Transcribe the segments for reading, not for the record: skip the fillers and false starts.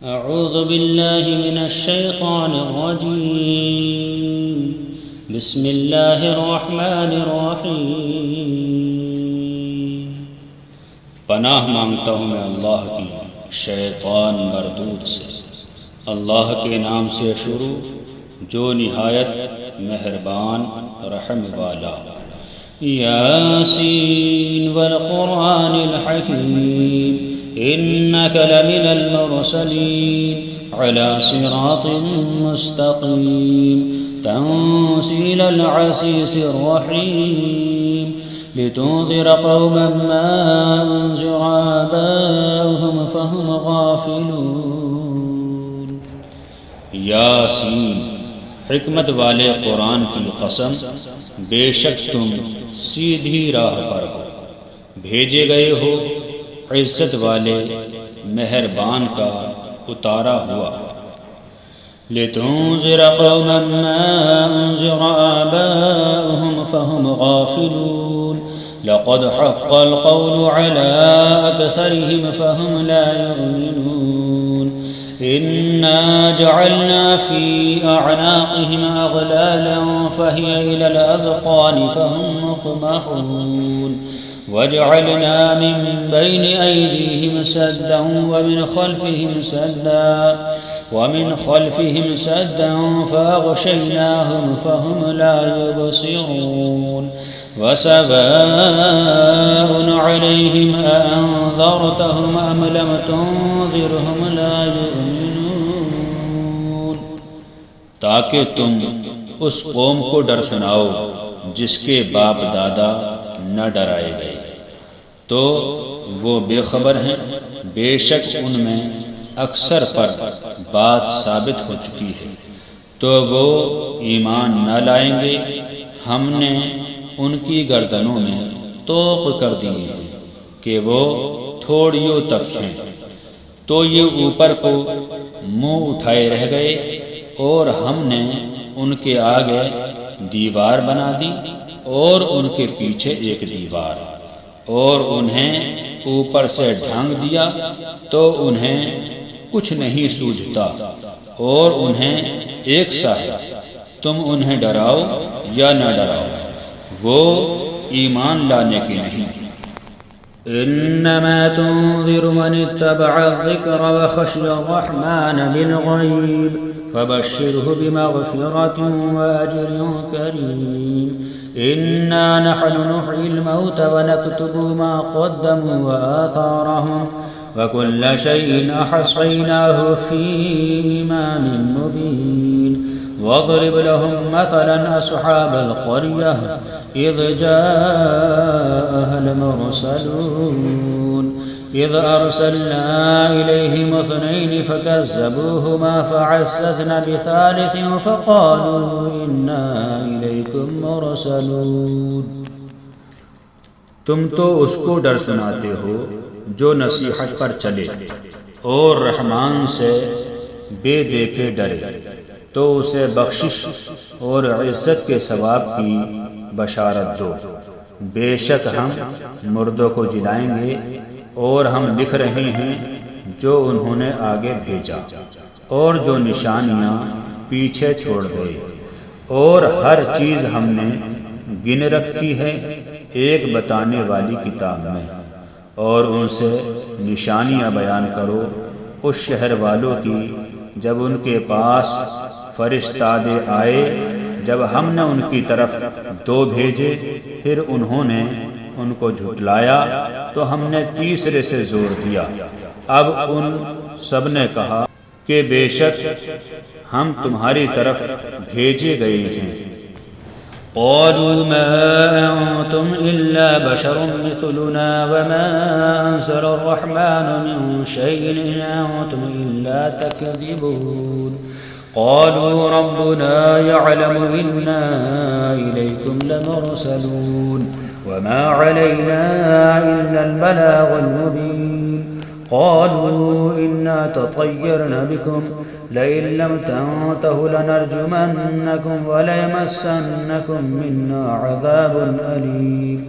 أعوذ بالله من الشيطان الرجيم بسم الله الرحمن الرحيم پناہ مانگتا ہوں میں اللہ کی شیطان مردود سے۔ اللہ کے نام سے شروع جو نہایت مہربان رحم والا۔ ياسين والقرآن الحكيم إنك لمن المرسلين على صراط مستقيم تنزيل العزيز الرحيم لتنذر قوما ما أنذر آباؤهم فهم غافلون۔ یاسین، حکمت والے قرآن کی قسم، بے شک تم سیدھی راہ پر ہو، بھیجے گئے ہو عزت والے مہربان کا اتارا ہوا۔ لتنذر قوما ما أنذر آباؤهم فهم غافلون لقد حق القول على أكثرهم فهم لا يؤمنون إنا جعلنا في أعناقهم أغلالا فهي إلى الأذقان فهم مقمحون وجعلنا من بين أيديهم سدا ومن خلفهم سدا فأغشيناهم فهم لا يبصرون وسواء عليهم أأنذرتهم أم لم تنذرهم لا يؤمنون۔ تاکہ تم اس قوم کو ڈر سناؤ جس کے باپ دادا نہ ڈرائے گئے، تو وہ بے خبر ہیں۔ بے شک ان میں اکثر پر بات ثابت ہو چکی ہے، تو وہ ایمان نہ لائیں گے۔ ہم نے ان کی گردنوں میں طوق کر دیے ہیں کہ وہ تھوڑیوں تک ہیں، تو یہ اوپر کو منہ اٹھائے رہ گئے، اور ہم نے ان کے آگے دیوار بنا دی اور ان کے پیچھے ایک دیوار، اور انہیں اوپر سے ڈھانک دیا تو انہیں کچھ نہیں سوجھتا، اور انہیں ایک سا ہے۔ تم انہیں ڈراؤ یا نہ ڈراؤ، وہ ایمان لانے کے نہیں۔ إنما تنذر من اتبع الذكر وخشي الرحمن بالغيب فبشره بمغفرة وأجر كريم إنا نحن نحيي الموتى ونكتب ما قدموا وآثارهم وكل شيء أحصيناه في إمام مبين واضرب لهم مثلا أصحاب القرية إذ جاءها المرسلون إذ أرسلنا إليهم 2 فكذبوهما فعززنا بثالث فقالوا إنا إليكم مرسلون۔ تم تو اس کو ڈر سناتے ہو جو نصیحت پر چلے اور رحمان سے بے دیکھے ڈرے، تو اسے بخشش اور عزت کے ثواب کی بشارت دو۔ بے شک ہم مردوں کو جلائیں گے، اور ہم لکھ رہے ہیں جو انہوں نے آگے بھیجا اور جو نشانیاں پیچھے چھوڑ گئے، اور ہر چیز ہم نے گن رکھی ہے ایک بتانے والی کتاب میں۔ اور ان سے نشانیاں بیان کرو اس شہر والوں کی جب ان کے پاس فرشتادے آئے، جب ہم نے ان کی طرف 2 بھیجے، پھر انہوں نے ان کو جھٹلایا تو ہم نے تیسرے سے زور دیا۔ اب ان سب نے کہا کہ بے شک ہم تمہاری طرف بھیجے گئے ہیں۔ قالوا ما أنتم إلا بشر مثلنا وما أنزل الرحمن من شيء إن أنتم إلا تكذبون قالوا ربنا يعلم إنا إليكم لمرسلون وما علينا إلا البلاغ المبين قالوا إنا تطيرنا بكم لئن لم تنتهوا لنرجمنكم وليمسنكم منا عذاب أليم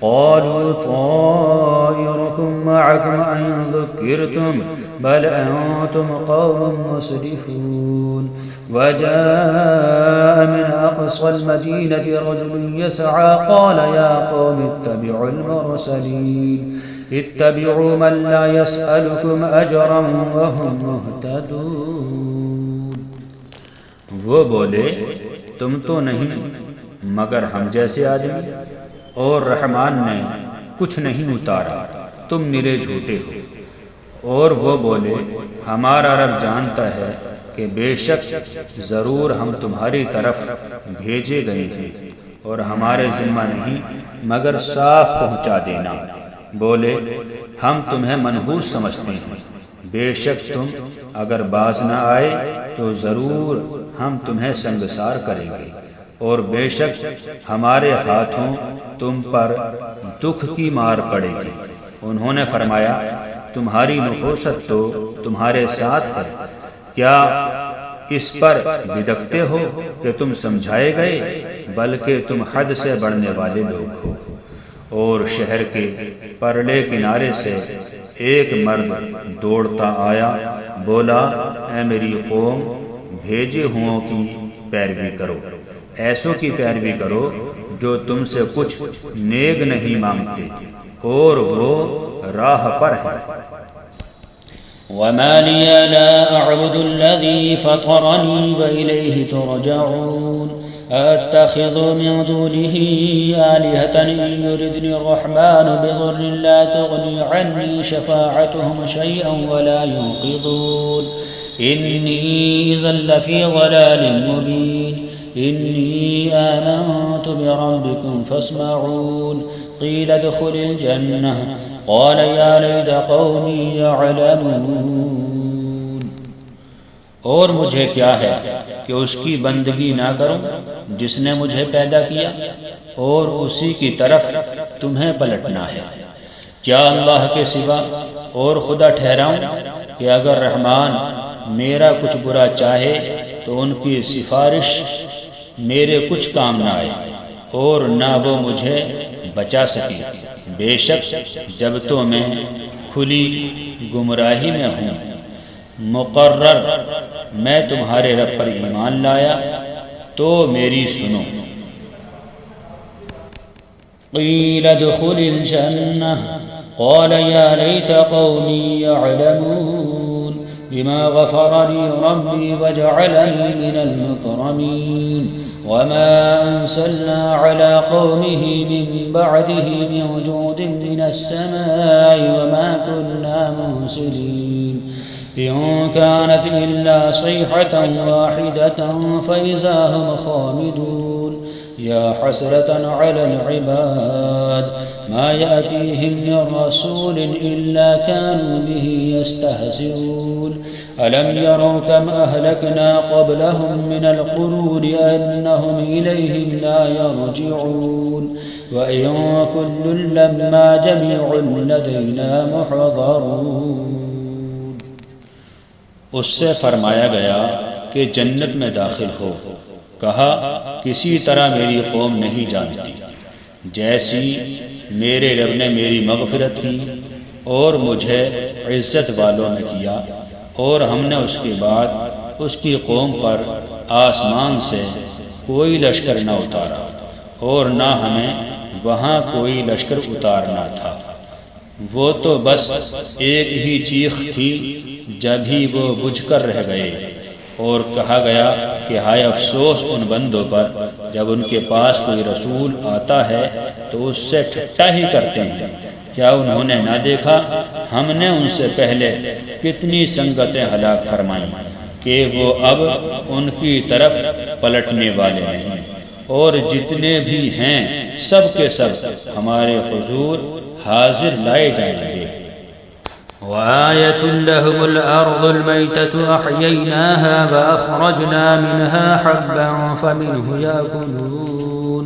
قالوا طائركم معكم أئن ذكرتم بل أنتم قوم مسرفون وجاء من أقصى المدينة رجل يسعى قال يا قوم اتبعوا المرسلين اتبعوا من لا يسألكم أجرا وهم مهتدون۔ وہ بولے تم تو نہیں مگر ہم جیسے آدمی، اور رحمان نے کچھ نہیں اتارا، تم نرے جھوٹے ہو۔ اور وہ بولے ہمارا رب جانتا ہے کہ بے شک ضرور ہم تمہاری طرف بھیجے گئے ہیں، اور ہمارے ذمہ نہیں مگر صاف پہنچا دینا۔ بولے ہم تمہیں منحوس سمجھتے ہیں، بے شک تم اگر باز نہ آئے تو ضرور ہم تمہیں سنگسار کریں گے، اور بے شک ہمارے ہاتھوں تم پر دکھ کی مار پڑے گی۔ انہوں نے فرمایا تمہاری نحوست تو تمہارے ساتھ ہے، کیا اس پر بدکتے ہو کہ تم سمجھائے گئے؟ بلکہ تم حد سے بڑھنے والے لوگ ہو۔ اور شہر کے پرلے کنارے سے ایک مرد دوڑتا آیا، بولا اے میری قوم، بھیجے ہوں کی پیروی کرو، ایسوں کی پیروی کرو جو تم سے کچھ نیک نہیں مانگتے اور وہ راہ پر ہے۔ وما لي لا أعبد الذي فطرني وإليه ترجعون أتخذ من دونه آلهة إن يردني الرحمن بضر لا تغني عني شفاعتهم شيئا ولا ينقذون إني إذا لفي ضلال مبين إني آمنت بربكم فاسمعون قيل ادخل الجنة قال يا ليت قومي يعلمون۔ اور مجھے کیا ہے کہ اس کی بندگی نہ کروں جس نے مجھے پیدا کیا، اور اسی کی طرف تمہیں پلٹنا ہے۔ کیا اللہ کے سوا اور خدا ٹھہراؤں کہ اگر رحمان میرا کچھ برا چاہے تو ان کی سفارش میرے کچھ کام نہ آئے، اور نہ وہ مجھے بچا سکے۔ بے شک جب تو میں کھلی گمراہی میں ہوں، مقرر میں تمہارے رب پر ایمان لایا تو میری سنو۔ قیل ادخل الجنة قال يا ليت قومي يعلمون بما غفر لي ربي وجعلني من المكرمين وما أنزلنا على قومه من بعده من جود من السماء وما كنا منزلين إن كانت إلا صيحة واحدة فإذا هم خامدون يا حسرة على العباد ما يأتيهم من رسول إلا كانوا به يستهزئون ألم يروا كم أهلكنا قبلهم من القرون أنهم إليهم لا يرجعون وإن كل لما جميع لدينا محضرون۔ اس سے فرمایا گیا کہ جنت میں داخل ہو۔ کہا کسی طرح میری قوم نہیں جانتی، جیسی میرے رب نے میری مغفرت کی اور مجھے عزت والوں نے کیا، اور ہم نے اس کے بعد اس کی قوم پر آسمان سے کوئی لشکر نہ اتارا، اور نہ ہمیں وہاں کوئی لشکر اتارنا تھا۔ وہ تو بس ایک ہی چیخ تھی جب ہی وہ بجھ کر رہ گئے۔ اور کہا گیا کہ ہائے افسوس ان بندوں پر جب ان کے پاس کوئی رسول آتا ہے تو اس سے ٹھٹا ہی کرتے ہیں۔ کیا انہوں نے نہ دیکھا ہم نے ان سے پہلے کتنی سنگتیں ہلاک فرمائیں کہ وہ اب ان کی طرف پلٹنے والے نہیں، اور جتنے بھی ہیں سب کے سب ہمارے حضور حاضر لائے جائیں گے۔ وآية لهم الأرض الميتة أحييناها وأخرجنا منها حبا فمنه يأكلون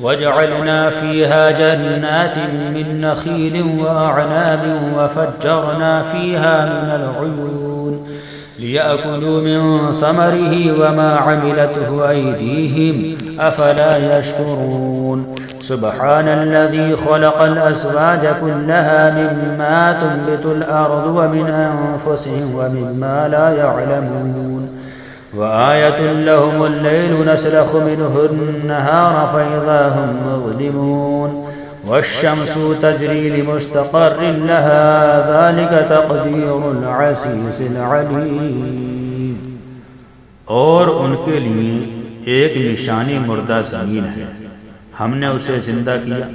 وجعلنا فيها جنات من نخيل وأعناب وفجرنا فيها من العيون ليأكلوا من ثمره وما عملته أيديهم أفلا يشكرون سبحان الذي خلق الأزواج كلها مما تنبت الأرض ومن أنفسهم ومما لا يعلمون وآية لهم الليل نسلخ منه النهار فإذا هم مظلمون والشمس تجري لمستقر لها ذلك تقدير العزيز العليم. اور ان کے لیے ایک نشانی مردہ زمین ہے، ہم نے اسے زندہ کیا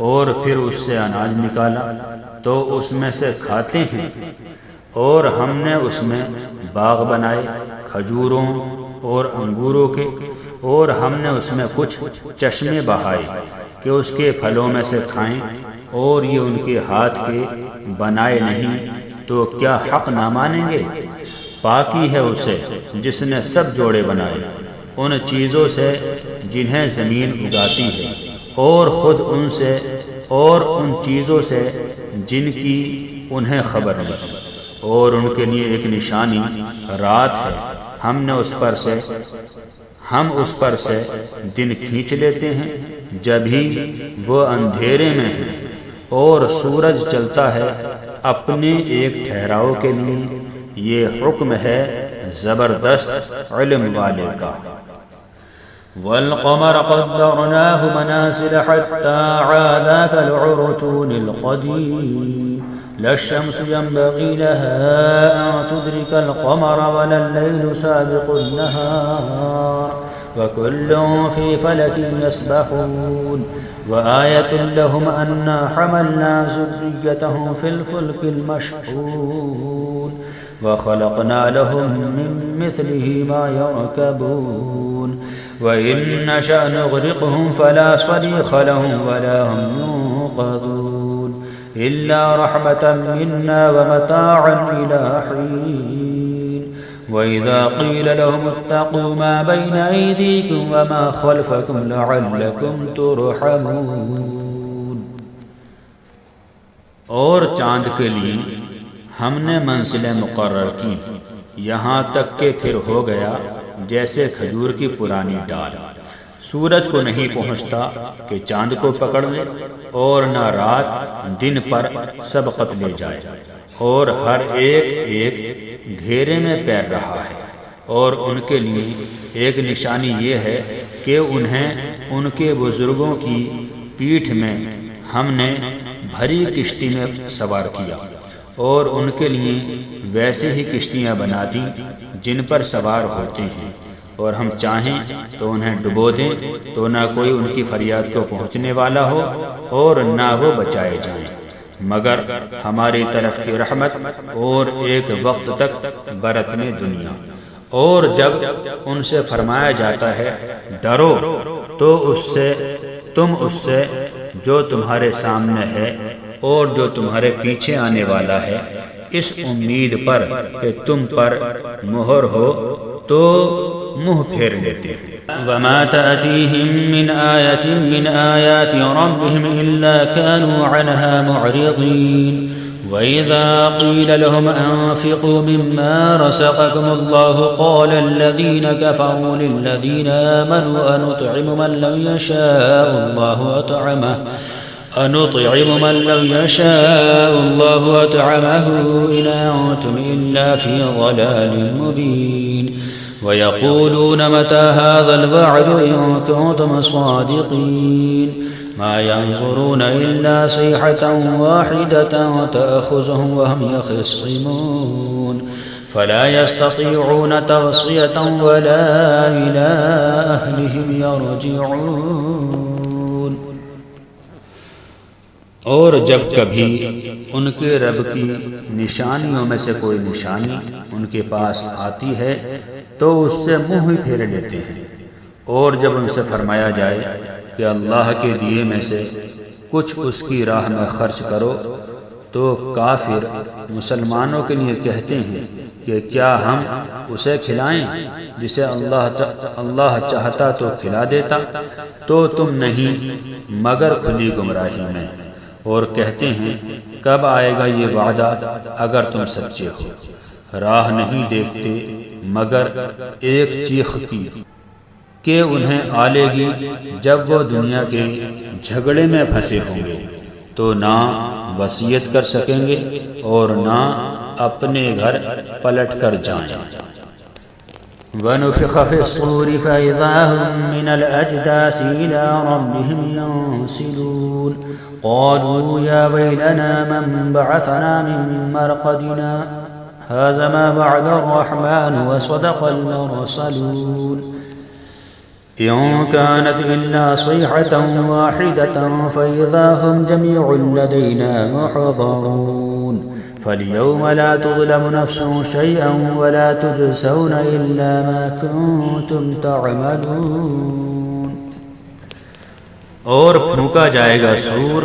اور پھر اس سے اناج نکالا تو اس میں سے کھاتے ہیں، اور ہم نے اس میں باغ بنائے کھجوروں اور انگوروں کے، اور ہم نے اس میں کچھ چشمے بہائے کہ اس کے پھلوں میں سے کھائیں، اور یہ ان کے ہاتھ کے بنائے نہیں تو کیا حق نہ مانیں گے؟ پاکی ہے اسے جس نے سب جوڑے بنائے ان چیزوں سے جنہیں زمین اگاتی ہے، اور خود ان سے اور ان چیزوں سے جن کی انہیں خبر نہیں، اور ان کے لیے ایک نشانی رات ہے، ہم اس پر سے دن کھینچ لیتے ہیں جبھی وہ اندھیرے میں ہیں، اور سورج چلتا ہے اپنے ایک ٹھہراؤ کے لیے، یہ حکم ہے زبردست علم والے کا۔ والقمر قدرناه منازل حتى عاد كالعرجون القديم لا الشمس ينبغي لها أن تدرك القمر ولا الليل سابق النهار وكل في فلك يسبحون وآية لهم أنا حملنا ذريتهم في الفلك المشحون وخلقنا لهم من مثله ما يركبون وإن نشأ نغرقهم فلا صريخ لهم ولا هم ينقذون إلا رحمة منا ومتاعا إلى حين وإذا قيل لهم اتقوا ما بين أيديكم وما خلفكم لعلكم ترحمون۔ اور چاند کے لیے ہم نے منزلیں مقرر کی یہاں تک کہ پھر ہو گیا جیسے کھجور کی پرانی ڈال، سورج کو نہیں پہنچتا کہ چاند کو پکڑ لے، اور نہ رات دن پر سبقت لے جائے، اور ہر ایک گھیرے میں پیر رہا ہے۔ اور ان کے لیے ایک نشانی یہ ہے کہ انہیں ان کے بزرگوں کی پیٹھ میں ہم نے بھری کشتی میں سوار کیا، اور ان کے لیے ویسے ہی کشتیاں بنا دیں جن پر سوار ہوتے ہیں، اور ہم چاہیں تو انہیں ڈبو دیں تو نہ کوئی ان کی فریاد کو پہنچنے والا ہو اور نہ وہ بچائے جائیں، مگر ہماری طرف کی رحمت اور ایک وقت تک برتنے دنیا۔ اور جب ان سے فرمایا جاتا ہے ڈرو تو تم اس سے جو تمہارے سامنے ہے اور جو تمہارے پیچھے آنے والا ہے، اس امید پر کہ تم پر مہر ہو تو منہ پھیر لیتے ہیں۔ وما تأتيهم من آية من آيات ربهم إلا كانوا عنها معرضين وإذا قيل لهم أنفقوا مما رزقكم الله قال الذين كفروا للذين آمنوا أنطعم من لو يشاء الله أطعمه إن أنتم إلا في ضلال مبين ويقولون متى هذا الوعد إن كنتم صادقين ما ينظرون إلا صيحة واحدة تأخذهم وهم يخصمون فلا يستطيعون توصية ولا إلى أهلهم يرجعون۔ اور جب کبھی ان کے رب کی نشانیوں میں سے کوئی نشانی ان کے پاس آتی ہے تو اس سے منہ ہی پھیر لیتے ہیں، اور جب ان سے فرمایا جائے کہ اللہ کے دیے میں سے کچھ اس کی راہ میں خرچ کرو تو کافر مسلمانوں کے لیے کہتے ہیں کہ کیا ہم اسے کھلائیں جسے اللہ چاہتا تو کھلا دیتا، تو تم نہیں مگر کھلی گمراہی میں، اور کہتے ہیں کب آئے گا یہ وعدہ اگر تم سچے ہو۔ راہ نہیں دیکھتے مگر ایک چیخ کی کہ انہیں آلے گی جب وہ دنیا کے جھگڑے میں پھنسے ہوں گے تو نہ وصیت کر سکیں گے اور نہ اپنے گھر پلٹ کر جائیں۔ وَنُفِخَ فِي الصُّورِ فَإِذَا هُم مِّنَ الْأَجْدَاثِ إِلَىٰ رَبِّهِمْ يَنسِلُونَ قَالُوا يَا وَيْلَنَا مَن بَعَثَنَا مِن مَّرْقَدِنَا هَٰذَا مَا وَعَدَ الرَّحْمَٰنُ وَصَدَقَ الْمُرْسَلُونَ إِن كَانَتْ إِلَّا صَيْحَةً وَاحِدَةً فَإِذَا هُمْ جَمِيعٌ لَّدَيْنَا مُحْضَرُونَ فَالْيَوْمَ لَا تُظْلَمُ نَفْسٌ شَيْئًا وَلَا تُجْزَوْنَ إِلَّا مَا كُنتُمْ تَعْمَلُونَ۔ اور پھونکا جائے گا سور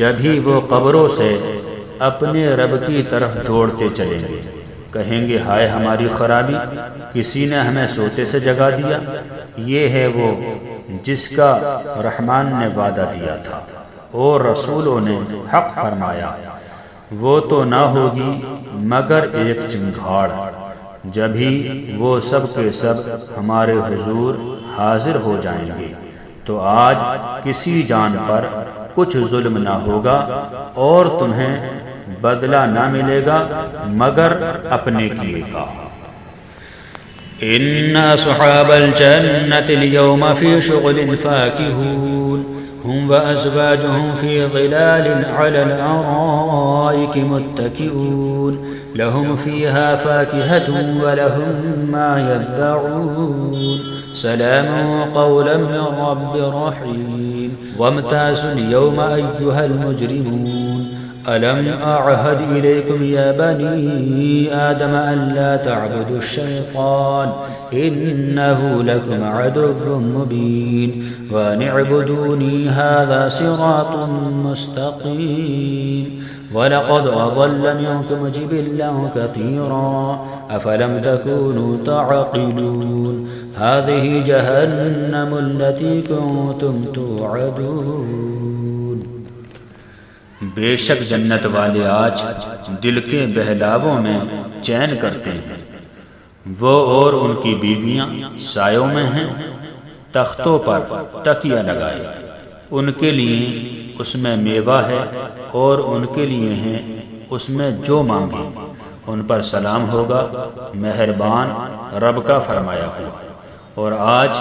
جب ہی وہ قبروں سے اپنے رب کی طرف دوڑتے چلیں گے، کہیں گے ہائے ہماری خرابی، کسی نے ہمیں سوتے سے جگا دیا۔ یہ ہے وہ جس کا رحمان نے وعدہ دیا تھا اور رسولوں نے حق فرمایا، وہ تو نہ ہوگی مگر ایک چنگھاڑ، جب ہی وہ سب کے سب ہمارے حضور حاضر ہو جائیں گے تو آج کسی جان پر کچھ ظلم نہ ہوگا اور تمہیں بدلہ نہ ملے گا مگر اپنے کیے کا۔ إن أصحاب الجنة اليوم في شغل فاكهون هم وأزواجهم في ظلال على الأرائك متكئون لهم فيها فاكهة ولهم ما يدعون سلام قولا من رب رحيم وامتازوا اليوم أيها المجرمون ألم أعهد إليكم يا بني آدم أن لا تعبدوا الشيطان إنه لكم عدو مبين وأن اعبدوني هذا صراط مستقيم ولقد أضل منكم جبلا كثيرا أفلم تكونوا تعقلون هذه جهنم التي كنتم توعدون۔ بے شک جنت والے آج دل کے بہلاووں میں چین کرتے ہیں، وہ اور ان کی بیویاں سایوں میں ہیں، تختوں پر تکیہ لگائے، ان کے لیے اس میں میوہ ہے اور ان کے لیے ہیں اس میں جو مانگے، ان پر سلام ہوگا مہربان رب کا فرمایا ہوا۔ اور آج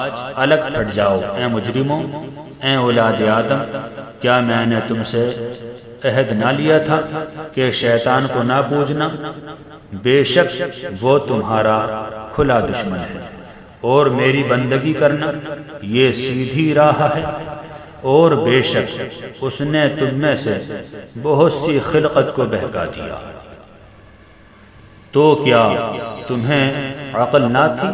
الگ پھٹ جاؤ اے مجرموں، اے اولاد آدم، کیا میں نے تم سے عہد نہ لیا تھا کہ شیطان کو نہ پوجنا؟ بے شک وہ تمہارا کھلا دشمن ہے، اور میری بندگی کرنا یہ سیدھی راہ ہے، اور بے شک اس نے تم میں سے بہت سی خلقت کو بہکا دیا، تو کیا تمہیں عقل نہ تھی؟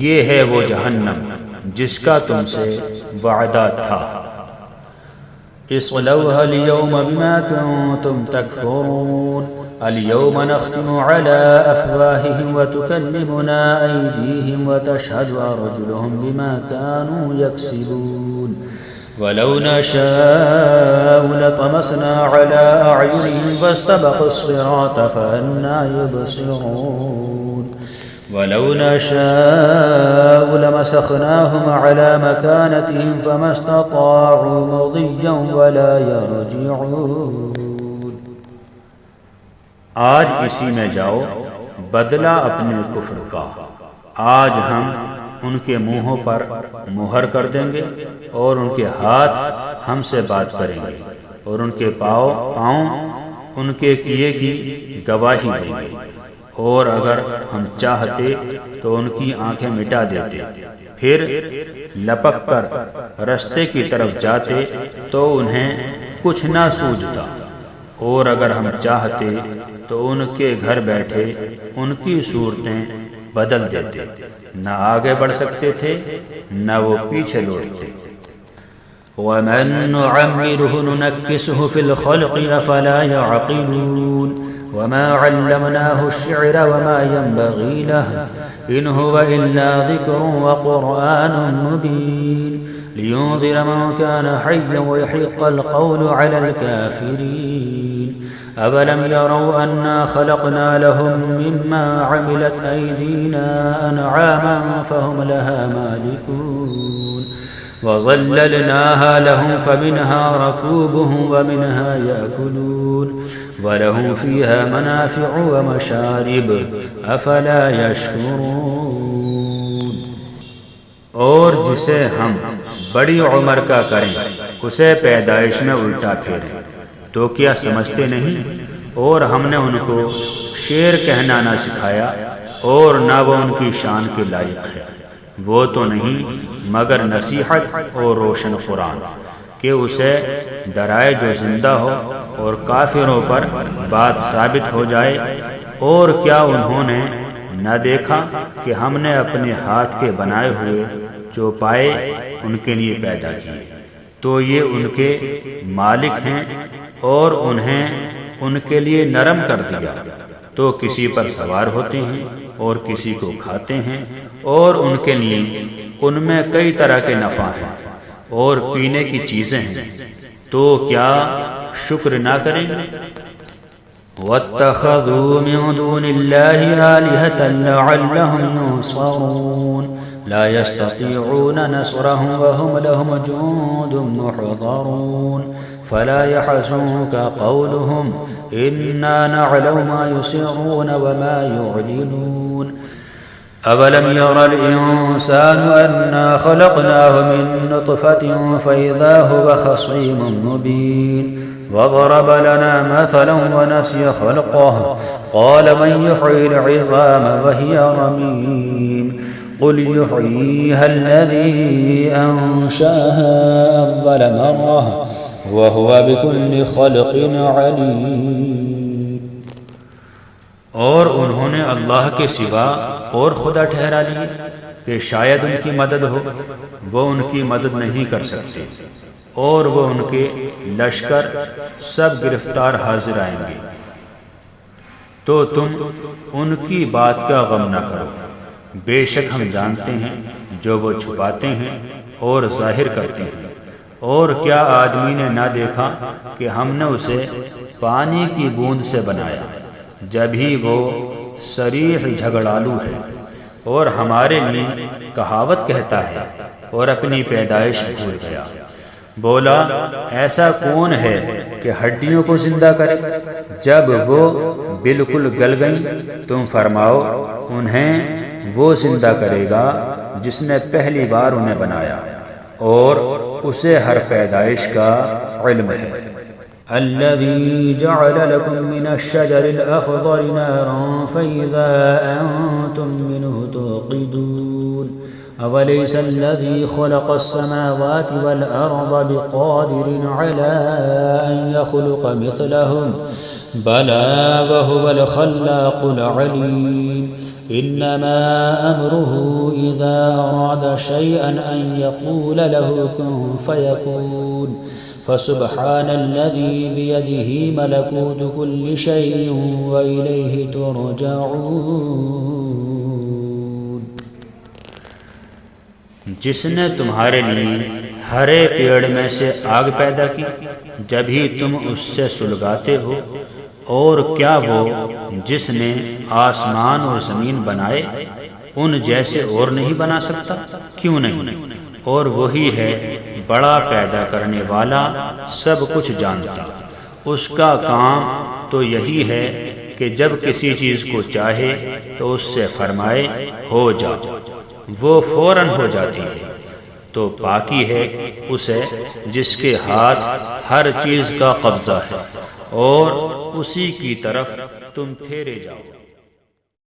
یہ ہے وہ جہنم جس کا تم سے وعدہ تھا۔ اصلوها اليوم بما كنتم تكفرون اليوم نختم على أفواههم وتكلمنا أيديهم وتشهد أرجلهم بما كانوا يكسبون ولو نشاء لطمسنا على أعينهم فاستبقوا الصراط فأنى يبصرون ولو نشاء لمسخناهم على مكانتهم فما استطاعوا مضيا ولا يرجعون۔ آج اسی میں جاؤ بدلہ اپنے کفر کا، آج ہم ان کے منہوں پر مہر کر دیں گے اور ان کے ہاتھ ہم سے بات کریں گے اور ان کے پاؤں ان کے کیے کی گواہی دیں گے، اور اگر ہم چاہتے تو ان کی آنکھیں مٹا دیتے، پھر لپک کر رستے کی طرف جاتے تو انہیں کچھ نہ سوجھتا، اور اگر ہم چاہتے تو ان کے گھر بیٹھے ان کی صورتیں بدل دیتے، نہ آگے بڑھ سکتے تھے نہ وہ پیچھے لوٹتے۔ وَمَن نُعَمِّرْهُ نُنَكِّسْهُ فِي الْخَلْقِ أَفَلَا يَعْقِلُونَ وَمَا عَلَّمْنَاهُ الشِّعْرَ وَمَا يَنبَغِي لَهُ إِنْ هُوَ إِلَّا ذِكْرٌ وَقُرْآنٌ مُبِينٌ لِيُنذِرَ مَن كَانَ حَيًّا وَيُحِقَّ الْقَوْلُ عَلَى الْكَافِرِينَ أولم يروا أنا خلقنا لهم مما عملت أيدينا أنعاما فهم لها مالكون وظللناها لهم فمنها ركوبهم ومنها يأكلون ولهم فيها منافع ومشارب أفلا يشكرون۔ اور جسے ہم بڑی عمر کا کریں اسے پیدائش میں الٹا پھیریں تو کیا سمجھتے نہیں؟ اور ہم نے ان کو شعر کہنا نہ سکھایا اور نہ وہ ان کی شان کے لائق ہے، وہ تو نہیں مگر نصیحت اور روشن قرآن کہ اسے ڈرائے جو زندہ ہو اور کافروں پر بات ثابت ہو جائے۔ اور کیا انہوں نے نہ دیکھا کہ ہم نے اپنے ہاتھ کے بنائے ہوئے چوپائے ان کے لیے پیدا کیے، تو یہ ان کے مالک ہیں اور انہیں ان کے لیے نرم کر دیا، تو کسی پر سوار ہوتے ہیں اور کسی کو کھاتے ہیں، اور ان کے لیے ان میں کئی طرح کے نفع ہیں اور پینے کی چیزیں ہیں، تو کیا شکر نہ کریں گے؟ واتخذوا من دون الله آلهة لعلهم ينصرون لا يستطيعون نصرهم وهم لهم جند محضرون فلا يحزنك قولهم إنا نعلم ما يسرون وما يعلنون أولم يرى الإنسان أنا خلقناه من نطفة فإذا هو خصيم مبين وضرب لنا مثلا ونسي خلقه قال من يحيي العظام وهي رميم قل يحييها الذي أنشأها أول مرة وهو بكل خلق عليم۔ اور انہوں نے اللہ کے سوا اور خدا ٹھہرا لیے کہ شاید ان کی مدد ہو، وہ ان کی مدد نہیں کر سکتے، اور وہ ان کے لشکر سب گرفتار حاضر آئیں گے، تو تم ان کی بات کا غم نہ کرو، بے شک ہم جانتے ہیں جو وہ چھپاتے ہیں اور ظاہر کرتے ہیں۔ اور کیا آدمی نے نہ دیکھا کہ ہم نے اسے پانی کی بوند سے بنایا، جبھی وہ صریح جھگڑالو ہے اور ہمارے لیے کہاوت کہتا ہے اور اپنی پیدائش بھول گیا۔ بولا ایسا کون ہے کہ ہڈیوں کو زندہ کرے جب وہ بالکل گل گئیں؟ تم فرماؤ انہیں وہ زندہ کرے گا جس نے پہلی بار انہیں بنایا، اور اسے ہر پیدائش کا علم ہے۔ الذي جعل لكم من الشجر الأخضر نارا فإذا أنتم منه توقدون أوليس الذي خلق السماوات والأرض بقادر على أن يخلق مثلهم بلى وهو الخلاق العليم إنما أمره إذا أراد شيئا أن يقول له كن فيكون فسبحان الذي بيده ملكوت كل شيء وإليه ترجعون۔ جس نے تمہارے لیے ہرے پیڑ میں سے آگ پیدا کی جب ہی تم اس سے سلگاتے ہو، اور کیا وہ جس نے آسمان اور زمین بنائے ان جیسے اور نہیں بنا سکتا؟ کیوں نہیں؟ اور وہی ہے بڑا پیدا کرنے والا، سب کچھ جانتا۔ اس کا کام تو یہی ہے کہ جب کسی چیز کو چاہے تو اس سے فرمائے ہو جا، وہ فوراً ہو جاتی ہے۔ تو پاکی ہے اسے جس کے ہاتھ ہر چیز کا قبضہ ہے، اور اسی کی طرف تم پھیرے جاؤ۔